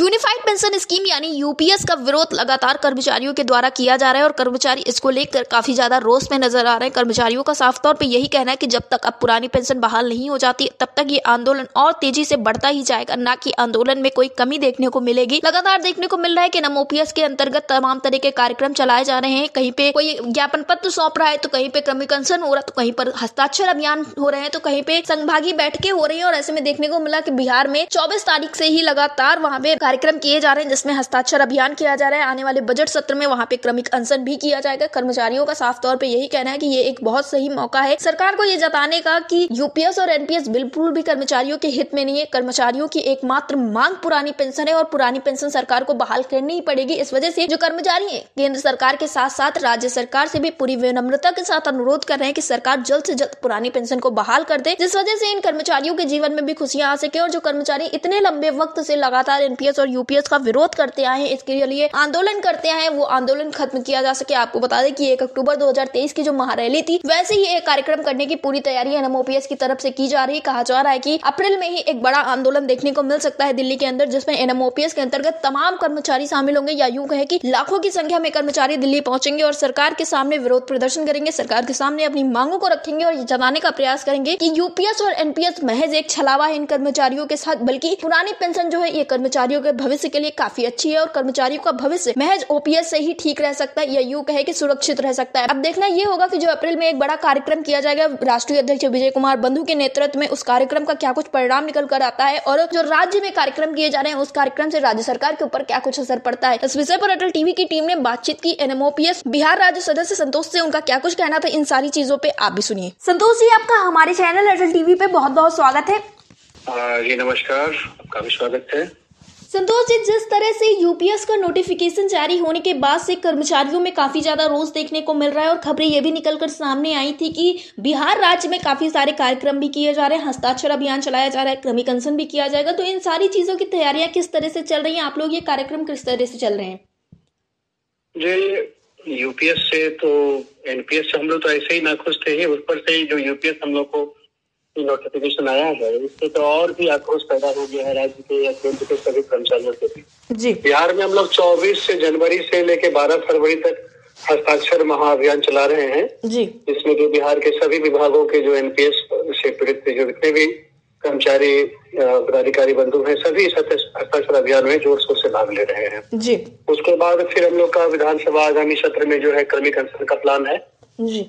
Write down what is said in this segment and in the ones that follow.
Unified pension scheme यानी UPS का विरोध लगातार कर्मचारियों के द्वारा किया जा रहा है और कर्मचारी इसको लेकर काफी ज्यादा रोष में नजर आ रहे हैं। कर्मचारियों का साफ तौर पे यही कहना है कि जब तक अब पुरानी पेंशन बहाल नहीं हो जाती तब तक ये आंदोलन और तेजी से बढ़ता ही जाएगा, ना कि आंदोलन में कोई कमी देखने को मिलेगी। लगातार देखने को मिल रहा है कि एनएमओपीएस के अंतर्गत तमाम तरह के कार्यक्रम चलाए जा रहे हैं। कहीं पे कोई ज्ञापन पत्र सौंप रहा है तो कहीं पे क्रमिक अनशन हो रहा है, तो कहीं पर हस्ताक्षर अभियान हो रहे हैं, तो कहीं पे संभागीय बैठकें हो रही है। और ऐसे में देखने को मिला कि बिहार में 24 तारीख से ही लगातार वहां पे कार्यक्रम किए जा रहे हैं जिसमें हस्ताक्षर अभियान किया जा रहा है। आने वाले बजट सत्र में वहां पे क्रमिक अनशन भी किया जाएगा। कर्मचारियों का साफ तौर पे यही कहना है कि ये एक बहुत सही मौका है सरकार को ये जताने का कि यूपीएस और एनपीएस बिल्कुल भी कर्मचारियों के हित में नहीं है। कर्मचारियों की एकमात्र मांग पुरानी पेंशन है और पुरानी पेंशन सरकार को बहाल करनी ही पड़ेगी। इस वजह से जो कर्मचारी है केंद्र सरकार के साथ साथ राज्य सरकार से भी पूरी विनम्रता के साथ अनुरोध कर रहे हैं कि सरकार जल्द से जल्द पुरानी पेंशन को बहाल कर दे, जिस वजह से इन कर्मचारियों के जीवन में भी खुशियां आ सके। और जो कर्मचारी इतने लंबे वक्त से लगातार एनपीएस और यूपीएस का विरोध करते आए हैं, इसके लिए आंदोलन करते आए हैं, वो आंदोलन खत्म किया जा सके। आपको बता दें कि 1 अक्टूबर 2023 की जो महारैली थी, वैसे ही एक कार्यक्रम करने की पूरी तैयारी एनएमओपीएस की तरफ से की जा रही है। कहा जा रहा है कि अप्रैल में ही एक बड़ा आंदोलन देखने को मिल सकता है दिल्ली के अंदर, जिसमें एनएमओपीएस के अंतर्गत तमाम कर्मचारी शामिल होंगे, या यूं कहे कि लाखों की संख्या में कर्मचारी दिल्ली पहुंचेंगे और सरकार के सामने विरोध प्रदर्शन करेंगे, सरकार के सामने अपनी मांगों को रखेंगे और जताने का प्रयास करेंगे कि यूपीएस और एनपीएस महज एक छलावा है इन कर्मचारियों के साथ, बल्कि पुरानी पेंशन जो है ये कर्मचारियों के भविष्य के लिए काफी अच्छी है और कर्मचारियों का भविष्य महज ओपीएस से ही ठीक रह सकता है, या यूं कहे कि सुरक्षित रह सकता है। अब देखना ये होगा कि जो अप्रैल में एक बड़ा कार्यक्रम किया जाएगा राष्ट्रीय अध्यक्ष विजय कुमार बंधु के नेतृत्व में, उस कार्यक्रम का क्या कुछ परिणाम निकल कर आता है और जो राज्य में कार्यक्रम किए जा रहे हैं उस कार्यक्रम से राज्य सरकार के ऊपर क्या कुछ असर पड़ता है। इस विषय पर अटल टीवी की टीम ने बातचीत की एनएमओपीएस बिहार राज्य सदस्य संतोष से, उनका क्या कुछ कहना था इन सारी चीजों पे आप भी सुनिए। संतोष जी, आपका हमारे चैनल अटल टीवी पे बहुत बहुत स्वागत है। जी नमस्कार, आपका भी स्वागत है। संतोष जी, जिस तरह से यूपीएस का नोटिफिकेशन जारी होने के बाद से कर्मचारियों में काफी ज्यादा रोष देखने को मिल रहा है और खबरें ये भी निकलकर सामने आई थी कि बिहार राज्य में काफी सारे कार्यक्रम भी किए जा रहे हैं, हस्ताक्षर अभियान चलाया जा रहा है, क्रमिक अनशन भी किया जाएगा, तो इन सारी चीजों की तैयारियां किस तरह से चल रही है? आप लोग ये कार्यक्रम किस तरह से चल रहे हैं? जी, यूपीएस से तो एनपीएस से हम लोग तो ऐसे ही नाखुश थे, ऊपर से जो यूपीएस हम लोग को नोटिफिकेशन आया है इससे तो और भी आक्रोश पैदा हो गया है राज्य के या केंद्र के सभी कर्मचारियों के भी। जी, बिहार में हम लोग 24 जनवरी से लेकर 12 फरवरी तक हस्ताक्षर महाअभियान चला रहे हैं जी, इसमें जो बिहार के सभी विभागों के जो एनपीएस से पीड़ित जो जितने भी कर्मचारी पदाधिकारी बंधु हैं सभी हस्ताक्षर अभियान में जोर शोर से भाग ले रहे हैं जी। उसके बाद फिर हम लोग का विधानसभा आगामी सत्र में जो है क्रमिक अनशन का प्लान है जी।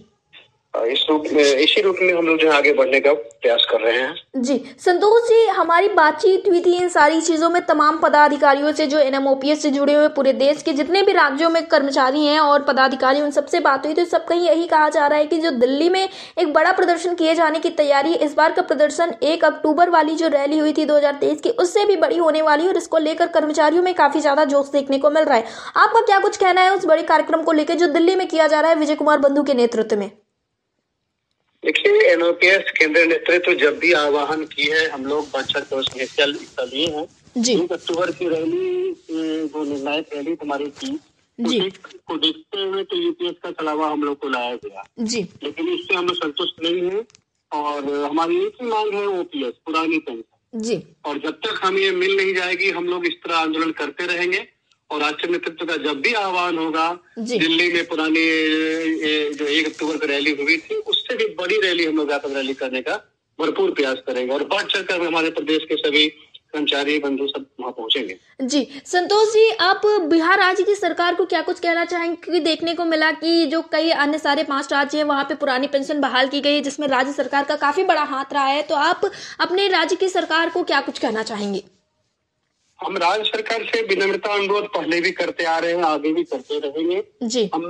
इसी रूप में हम लोग जो आगे बढ़ने का प्रयास कर रहे हैं जी। संतोष जी, हमारी बातचीत हुई थी इन सारी चीजों में तमाम पदाधिकारियों से जो एनएमओपीएस से जुड़े हुए पूरे देश के जितने भी राज्यों में कर्मचारी हैं और पदाधिकारी, उन सबसे बात हुई तो सब कहीं यही कहा जा रहा है कि जो दिल्ली में एक बड़ा प्रदर्शन किए जाने की तैयारी, इस बार का प्रदर्शन 1 अक्टूबर वाली जो रैली हुई थी 2023 की, उससे भी बड़ी होने वाली है और इसको लेकर कर्मचारियों में काफी ज्यादा जोश देखने को मिल रहा है। आपका क्या कुछ कहना है उस बड़े कार्यक्रम को लेकर जो दिल्ली में किया जा रहा है विजय कुमार बंधु के नेतृत्व में? देखिए, एनओपीएस केंद्रीय नेतृत्व जब भी आह्वान की है हम लोग बढ़-चढ़ कर उसमें हिस्सा लिए हैं जी। 1 अक्टूबर की रैली जो निर्णायक रैली हमारी थी को देखते हुए तो यूपीएस का चलावा हम लोग को लाया गया जी, लेकिन इससे हम लोग संतुष्ट नहीं है और हमारी एक ही मांग है ओपीएस, पुरानी पेंशन जी। और जब तक हमें ये मिल नहीं जाएगी हम लोग इस तरह आंदोलन करते रहेंगे और राष्ट्रीय नेतृत्व का जब भी आह्वान होगा दिल्ली में पुरानी जो 1 अक्टूबर की रैली हुई थी उससे भी बड़ी रैली हम लोग व्यापक रैली करने का भरपूर प्रयास करेंगे और बढ़ चढ़ कर हमारे प्रदेश के सभी कर्मचारी बंधु सब वहाँ पहुंचेंगे जी। संतोष जी, आप बिहार राज्य की सरकार को क्या कुछ कहना चाहेंगे? क्योंकि देखने को मिला कि जो कई अन्य सारे 5 राज्य हैं वहाँ पे पुरानी पेंशन बहाल की गई है जिसमें राज्य सरकार का काफी बड़ा हाथ रहा है, तो आप अपने राज्य की सरकार को क्या कुछ कहना चाहेंगे? हम राज्य सरकार से विनम्रता अनुरोध पहले भी करते आ रहे हैं, आगे भी करते रहेंगे जी। हम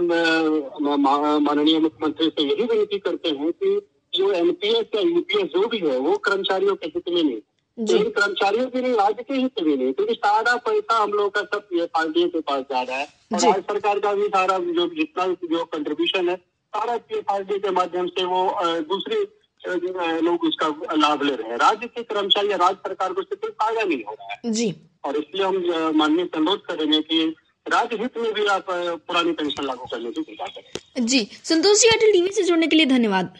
माननीय मुख्यमंत्री से यही विनती करते हैं कि जो एनपीएस या यूपीएस जो भी है वो कर्मचारियों के हित में नहीं, तो इन कर्मचारियों के लिए राज्य के हित में नहीं, क्योंकि सारा पैसा हम लोग का सब पार्टियों के पास जा रहा है और राज्य सरकार का भी सारा जो जितना जो कंट्रीब्यूशन है सारा पार्टी के माध्यम से वो दूसरे लोग उसका लाभ ले रहे हैं। राज्य के कर्मचारी या राज्य सरकार को इससे कोई फायदा नहीं हो रहा है जी, और इसलिए हम माननीय से अनुरोध करेंगे कि राज्य हित में भी आप पुरानी पेंशन लागू करने की चिंता करें जी। संतोष जी, अटल टीवी से जुड़ने के लिए धन्यवाद।